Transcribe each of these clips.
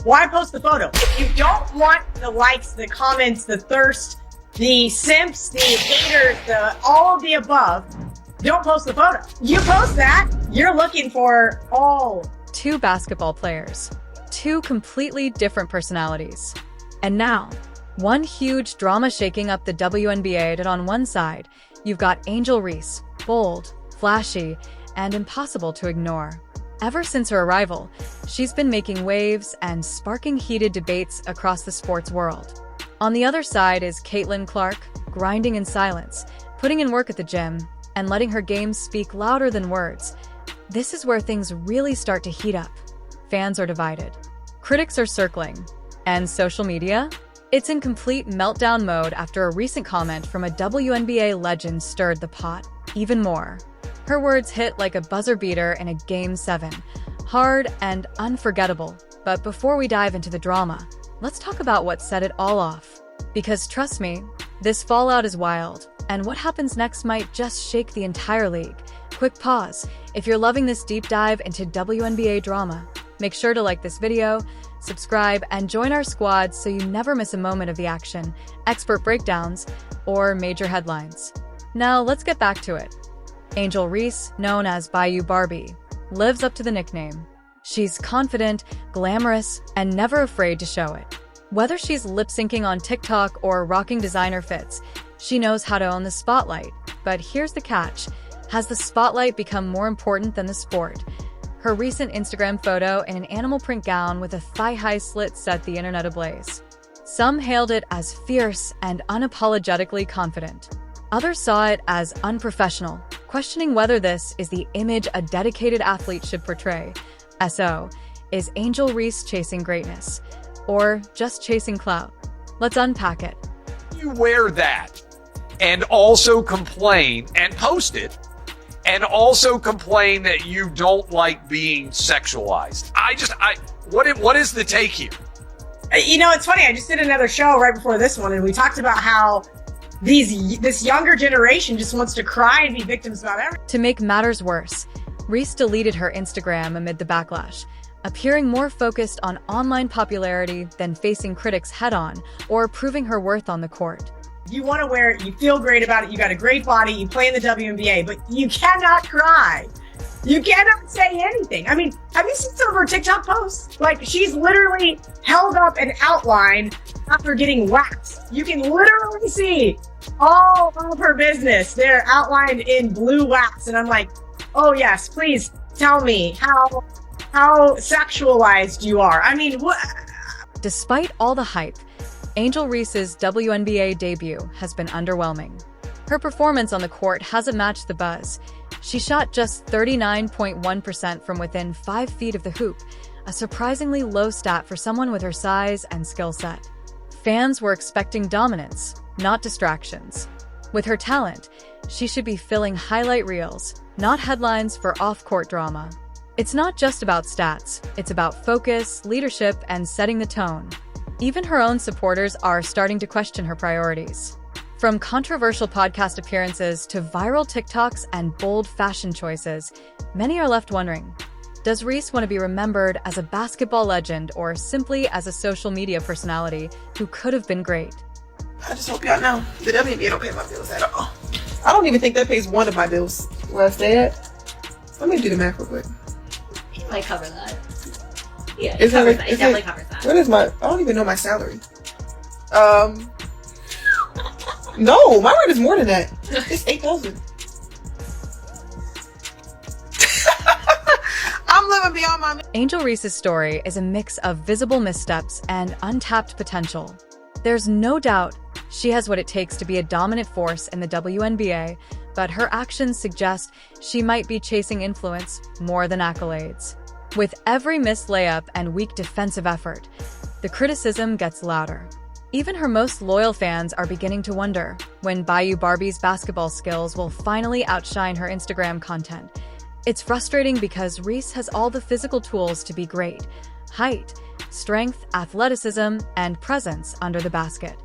Why post the photo? If you don't want the likes, the comments, the thirst, the simps, the haters, all of the above, don't post the photo. You post that, you're looking for all. Two basketball players, two completely different personalities. And now, one huge drama shaking up the WNBA that on one side, you've got Angel Reese, bold, flashy, and impossible to ignore. Ever since her arrival, she's been making waves and sparking heated debates across the sports world. On the other side is Caitlin Clark, grinding in silence, putting in work at the gym, and letting her game speak louder than words. This is where things really start to heat up. Fans are divided. Critics are circling. And social media? It's in complete meltdown mode after a recent comment from a WNBA legend stirred the pot even more. Her words hit like a buzzer beater in a Game 7. Hard and unforgettable. But before we dive into the drama, let's talk about what set it all off. Because trust me, this fallout is wild, and what happens next might just shake the entire league. Quick pause. If you're loving this deep dive into WNBA drama, make sure to like this video, subscribe, and join our squad so you never miss a moment of the action, expert breakdowns, or major headlines. Now let's get back to it. Angel Reese, known as Bayou Barbie, lives up to the nickname. She's confident, glamorous, and never afraid to show it. Whether she's lip-syncing on TikTok or rocking designer fits, she knows how to own the spotlight. But here's the catch. Has the spotlight become more important than the sport? Her recent Instagram photo in an animal print gown with a thigh-high slit set the internet ablaze. Some hailed it as fierce and unapologetically confident. Others saw it as unprofessional, questioning whether this is the image a dedicated athlete should portray. So, is Angel Reese chasing greatness? Or just chasing clout? Let's unpack it. You wear that and also complain and post it and also complain that you don't like being sexualized. What is the take here? You know, it's funny. I just did another show right before this one, and we talked about how this younger generation just wants to cry and be victims about everything. To make matters worse, Reese deleted her Instagram amid the backlash, appearing more focused on online popularity than facing critics head-on or proving her worth on the court. You want to wear it, you feel great about it, you got a great body, you play in the WNBA, but you cannot cry. You cannot say anything. I mean, have you seen some of her TikTok posts? Like, she's literally held up an outline after getting waxed. You can literally see all of her business there outlined in blue wax. And I'm like, oh yes, please tell me how sexualized you are. I mean, what? Despite all the hype, Angel Reese's WNBA debut has been underwhelming. Her performance on the court hasn't matched the buzz. She shot just 39.1% from within 5 feet of the hoop, a surprisingly low stat for someone with her size and skill set. Fans were expecting dominance, not distractions. With her talent, she should be filling highlight reels, not headlines for off-court drama. It's not just about stats, it's about focus, leadership, and setting the tone. Even her own supporters are starting to question her priorities. From controversial podcast appearances to viral TikToks and bold fashion choices, many are left wondering, does Reese want to be remembered as a basketball legend or simply as a social media personality who could have been great? I just hope y'all know the WNBA don't pay my bills at all. I don't even think that pays one of my bills. Where I stay at. Let me do the math real quick. It might cover that. Yeah, It definitely covers that. What is I don't even know my salary. No, my rent is more than that. It's $8,000. I'm living beyond my... Angel Reese's story is a mix of visible missteps and untapped potential. There's no doubt she has what it takes to be a dominant force in the WNBA, but her actions suggest she might be chasing influence more than accolades. With every missed layup and weak defensive effort, the criticism gets louder. Even her most loyal fans are beginning to wonder when Bayou Barbie's basketball skills will finally outshine her Instagram content. It's frustrating because Reese has all the physical tools to be great: height, strength, athleticism, and presence under the basket.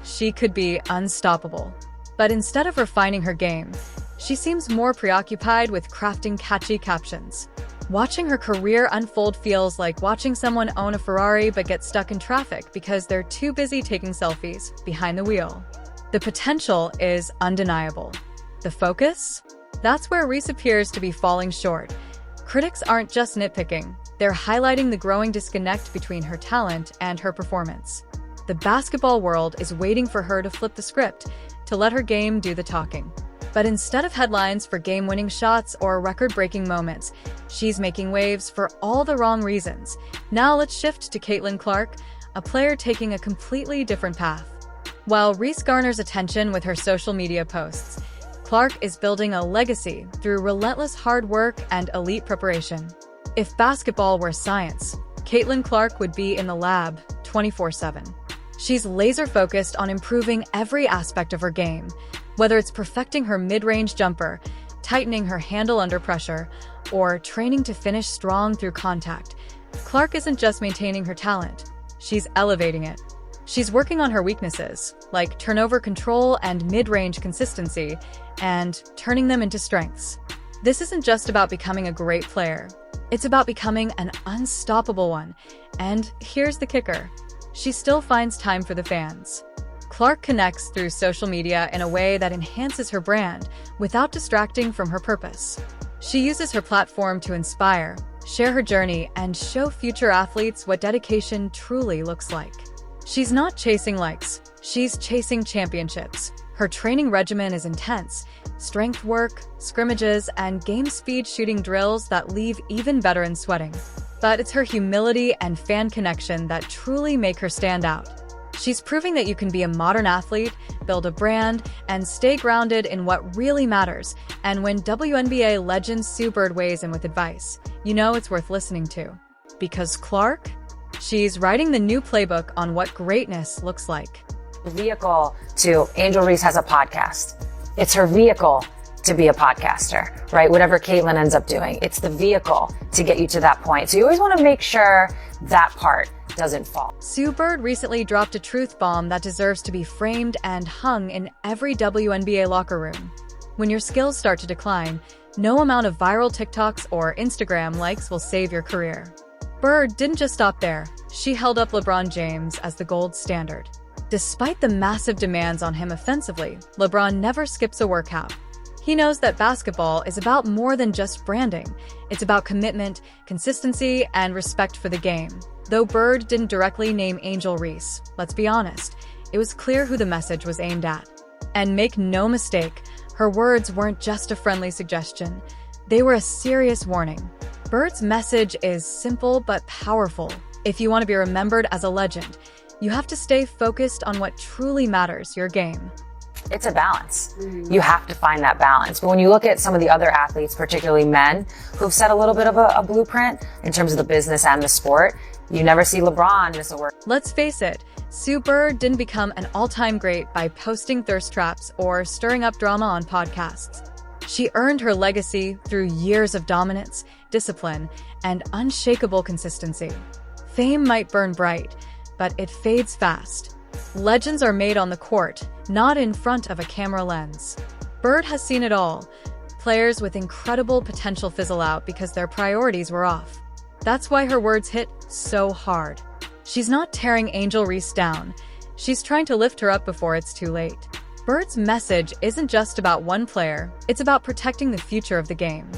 She could be unstoppable. But instead of refining her game, she seems more preoccupied with crafting catchy captions. Watching her career unfold feels like watching someone own a Ferrari but get stuck in traffic because they're too busy taking selfies behind the wheel. The potential is undeniable. The focus? That's where Reese appears to be falling short. Critics aren't just nitpicking, they're highlighting the growing disconnect between her talent and her performance. The basketball world is waiting for her to flip the script, to let her game do the talking. But instead of headlines for game-winning shots or record-breaking moments, she's making waves for all the wrong reasons. Now let's shift to Caitlin Clark, a player taking a completely different path. While Reese garners attention with her social media posts, Clark is building a legacy through relentless hard work and elite preparation. If basketball were science, Caitlin Clark would be in the lab 24/7. She's laser-focused on improving every aspect of her game, whether it's perfecting her mid-range jumper, tightening her handle under pressure, or training to finish strong through contact. Clark isn't just maintaining her talent, she's elevating it. She's working on her weaknesses, like turnover control and mid-range consistency, and turning them into strengths. This isn't just about becoming a great player. It's about becoming an unstoppable one. And here's the kicker. She still finds time for the fans. Clark connects through social media in a way that enhances her brand without distracting from her purpose. She uses her platform to inspire, share her journey, and show future athletes what dedication truly looks like. She's not chasing likes, she's chasing championships. Her training regimen is intense: strength work, scrimmages, and game speed shooting drills that leave even veterans sweating. But it's her humility and fan connection that truly make her stand out. She's proving that you can be a modern athlete, build a brand, and stay grounded in what really matters. And when WNBA legend Sue Bird weighs in with advice, you know it's worth listening to. Because Clark? She's writing the new playbook on what greatness looks like. Vehicle to Angel Reese has a podcast. It's her vehicle to be a podcaster, right? Whatever Caitlin ends up doing, it's the vehicle to get you to that point. So you always want to make sure that part doesn't fall. Sue Bird recently dropped a truth bomb that deserves to be framed and hung in every WNBA locker room. When your skills start to decline, no amount of viral TikToks or Instagram likes will save your career. Bird didn't just stop there. She held up LeBron James as the gold standard. Despite the massive demands on him offensively, LeBron never skips a workout. He knows that basketball is about more than just branding. It's about commitment, consistency, and respect for the game. Though Bird didn't directly name Angel Reese, let's be honest, it was clear who the message was aimed at. And make no mistake, her words weren't just a friendly suggestion. They were a serious warning. Bird's message is simple but powerful. If you want to be remembered as a legend, you have to stay focused on what truly matters, your game. It's a balance. You have to find that balance. But when you look at some of the other athletes, particularly men, who've set a little bit of a blueprint in terms of the business and the sport, you never see LeBron miss a work. Let's face it, Sue Bird didn't become an all-time great by posting thirst traps or stirring up drama on podcasts. She earned her legacy through years of dominance, discipline, and unshakable consistency. Fame might burn bright, but it fades fast. Legends are made on the court, not in front of a camera lens. Bird has seen it all. Players with incredible potential fizzle out because their priorities were off. That's why her words hit so hard. She's not tearing Angel Reese down. She's trying to lift her up before it's too late. Bird's message isn't just about one player, it's about protecting the future of the game.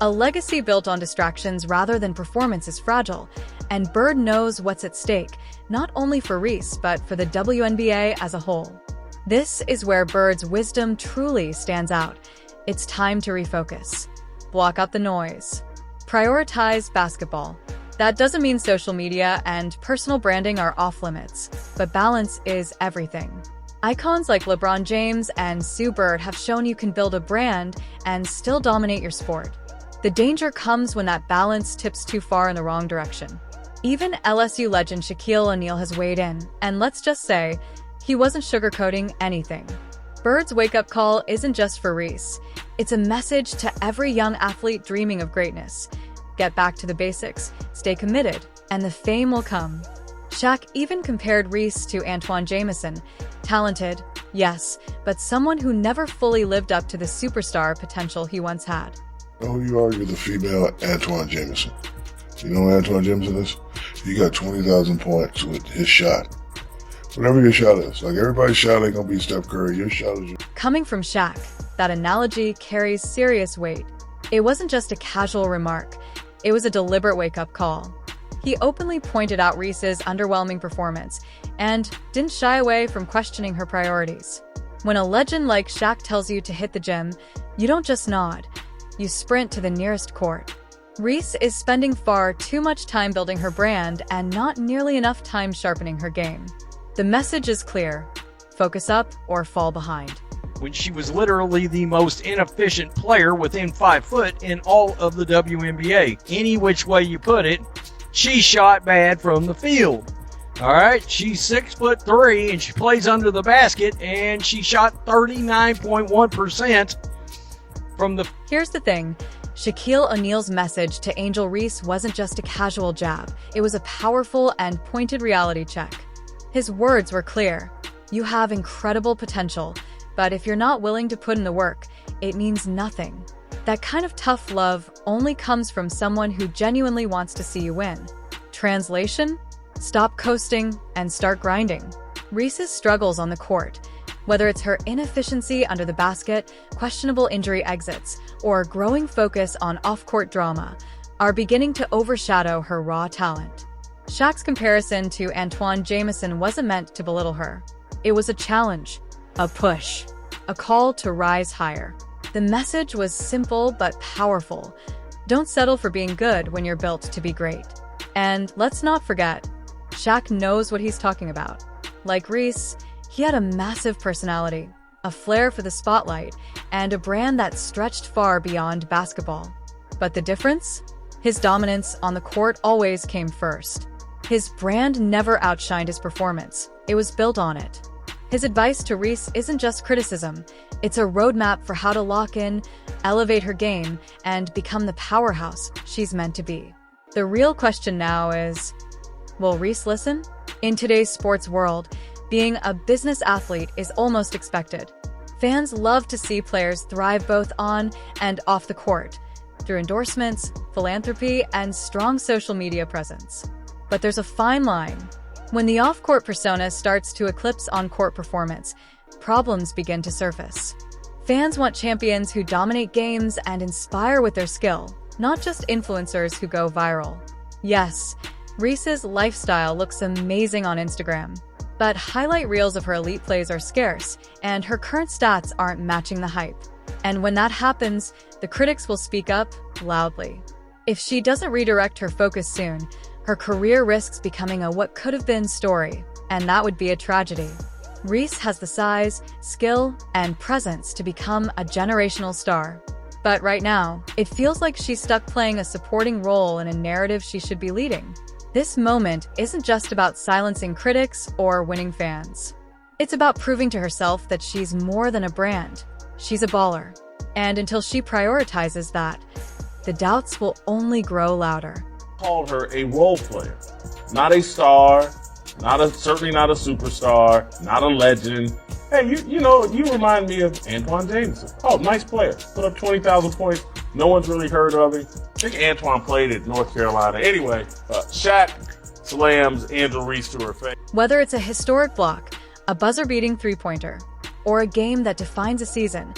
A legacy built on distractions rather than performance is fragile, and Bird knows what's at stake, not only for Reese, but for the WNBA as a whole. This is where Bird's wisdom truly stands out. It's time to refocus. Block out the noise. Prioritize basketball. That doesn't mean social media and personal branding are off limits, but balance is everything. Icons like LeBron James and Sue Bird have shown you can build a brand and still dominate your sport. The danger comes when that balance tips too far in the wrong direction. Even LSU legend Shaquille O'Neal has weighed in, and let's just say, he wasn't sugarcoating anything. Bird's wake-up call isn't just for Reese. It's a message to every young athlete dreaming of greatness. Get back to the basics, stay committed, and the fame will come. Shaq even compared Reese to Antoine Jamison. Talented, yes, but someone who never fully lived up to the superstar potential he once had. You know who you are? You're the female Antoine Jameson. You know who Antoine Jameson is? He got 20,000 points with his shot. Whatever your shot is. Like, everybody's shot ain't gonna be Steph Curry. Your shot is... Coming from Shaq, that analogy carries serious weight. It wasn't just a casual remark. It was a deliberate wake-up call. He openly pointed out Reese's underwhelming performance and didn't shy away from questioning her priorities. When a legend like Shaq tells you to hit the gym, you don't just nod. You sprint to the nearest court. Reese is spending far too much time building her brand and not nearly enough time sharpening her game. The message is clear: focus up or fall behind. When she was literally the most inefficient player within 5 foot in all of the WNBA. Any which way you put it, she shot bad from the field. All right, she's 6'3" and she plays under the basket, and she shot 39.1% from the... Here's the thing. Shaquille O'Neal's message to Angel Reese wasn't just a casual jab. It was a powerful and pointed reality check. His words were clear. You have incredible potential, but if you're not willing to put in the work, it means nothing. That kind of tough love only comes from someone who genuinely wants to see you win. Translation? Stop coasting and start grinding. Reese's struggles on the court, whether it's her inefficiency under the basket, questionable injury exits, or growing focus on off-court drama, are beginning to overshadow her raw talent. Shaq's comparison to Antoine Jameson wasn't meant to belittle her. It was a challenge, a push, a call to rise higher. The message was simple but powerful. Don't settle for being good when you're built to be great. And let's not forget, Shaq knows what he's talking about. Like Reese, he had a massive personality, a flair for the spotlight, and a brand that stretched far beyond basketball. But the difference? His dominance on the court always came first. His brand never outshined his performance. It was built on it. His advice to Reese isn't just criticism. It's a roadmap for how to lock in, elevate her game, and become the powerhouse she's meant to be. The real question now is, will Reese listen? In today's sports world, being a business athlete is almost expected. Fans love to see players thrive both on and off the court, through endorsements, philanthropy, and strong social media presence. But there's a fine line. When the off-court persona starts to eclipse on-court performance, problems begin to surface. Fans want champions who dominate games and inspire with their skill, not just influencers who go viral. Yes, Reese's lifestyle looks amazing on Instagram, but highlight reels of her elite plays are scarce, and her current stats aren't matching the hype. And when that happens, the critics will speak up loudly. If she doesn't redirect her focus soon, her career risks becoming a what could have been story, and that would be a tragedy. Reese has the size, skill, and presence to become a generational star. But right now, it feels like she's stuck playing a supporting role in a narrative she should be leading. This moment isn't just about silencing critics or winning fans. It's about proving to herself that she's more than a brand. She's a baller. And until she prioritizes that, the doubts will only grow louder. Called her a role player, not a star, certainly not a superstar, not a legend. Hey, you remind me of Antoine Jameson. Oh, nice player. Put up 20,000 points. No one's really heard of him. I think Antoine played at North Carolina. Anyway, Shaq slams Angel Reese to her face. Whether it's a historic block, a buzzer-beating three-pointer, or a game that defines a season,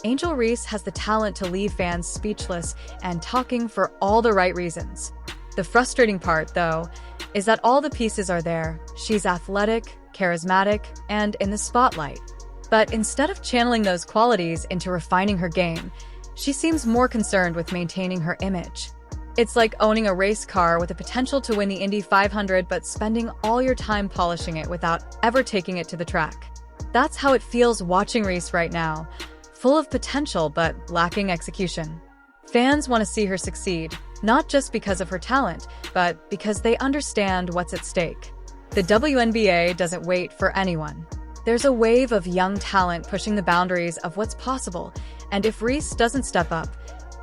Angel Reese has the talent to leave fans speechless and talking for all the right reasons. The frustrating part, though, is that all the pieces are there. She's athletic, charismatic, and in the spotlight. But instead of channeling those qualities into refining her game, she seems more concerned with maintaining her image. It's like owning a race car with the potential to win the Indy 500 but spending all your time polishing it without ever taking it to the track. That's how it feels watching Reese right now, full of potential but lacking execution. Fans want to see her succeed, not just because of her talent, but because they understand what's at stake. The WNBA doesn't wait for anyone. There's a wave of young talent pushing the boundaries of what's possible, and if Reese doesn't step up,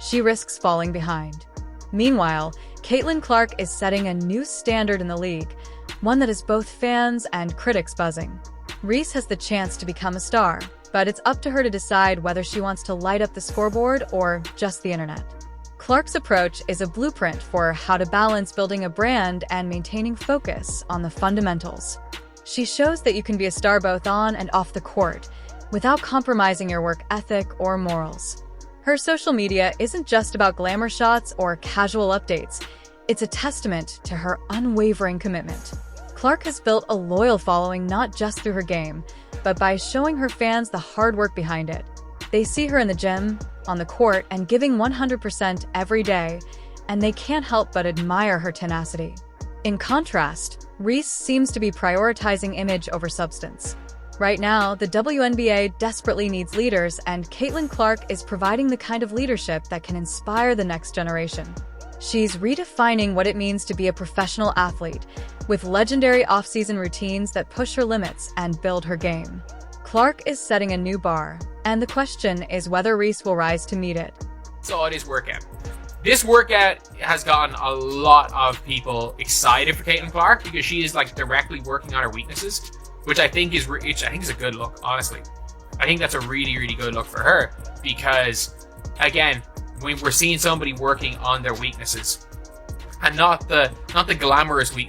she risks falling behind. Meanwhile, Caitlin Clark is setting a new standard in the league, one that is both fans and critics buzzing. Reese has the chance to become a star, but it's up to her to decide whether she wants to light up the scoreboard or just the internet. Clark's approach is a blueprint for how to balance building a brand and maintaining focus on the fundamentals. She shows that you can be a star both on and off the court, without compromising your work ethic or morals. Her social media isn't just about glamour shots or casual updates. It's a testament to her unwavering commitment. Clark has built a loyal following not just through her game, but by showing her fans the hard work behind it. They see her in the gym, on the court, and giving 100% every day, and they can't help but admire her tenacity. In contrast, Reese seems to be prioritizing image over substance. Right now, the WNBA desperately needs leaders, and Caitlin Clark is providing the kind of leadership that can inspire the next generation. She's redefining what it means to be a professional athlete, with legendary off-season routines that push her limits and build her game. Clark is setting a new bar, and the question is whether Reese will rise to meet it. Saw this workout. This workout has gotten a lot of people excited for Caitlin Clark because she is like directly working on her weaknesses, which I think is a good look. Honestly, I think that's a really, really good look for her because, again, when we're seeing somebody working on their weaknesses and not the glamorous weaknesses.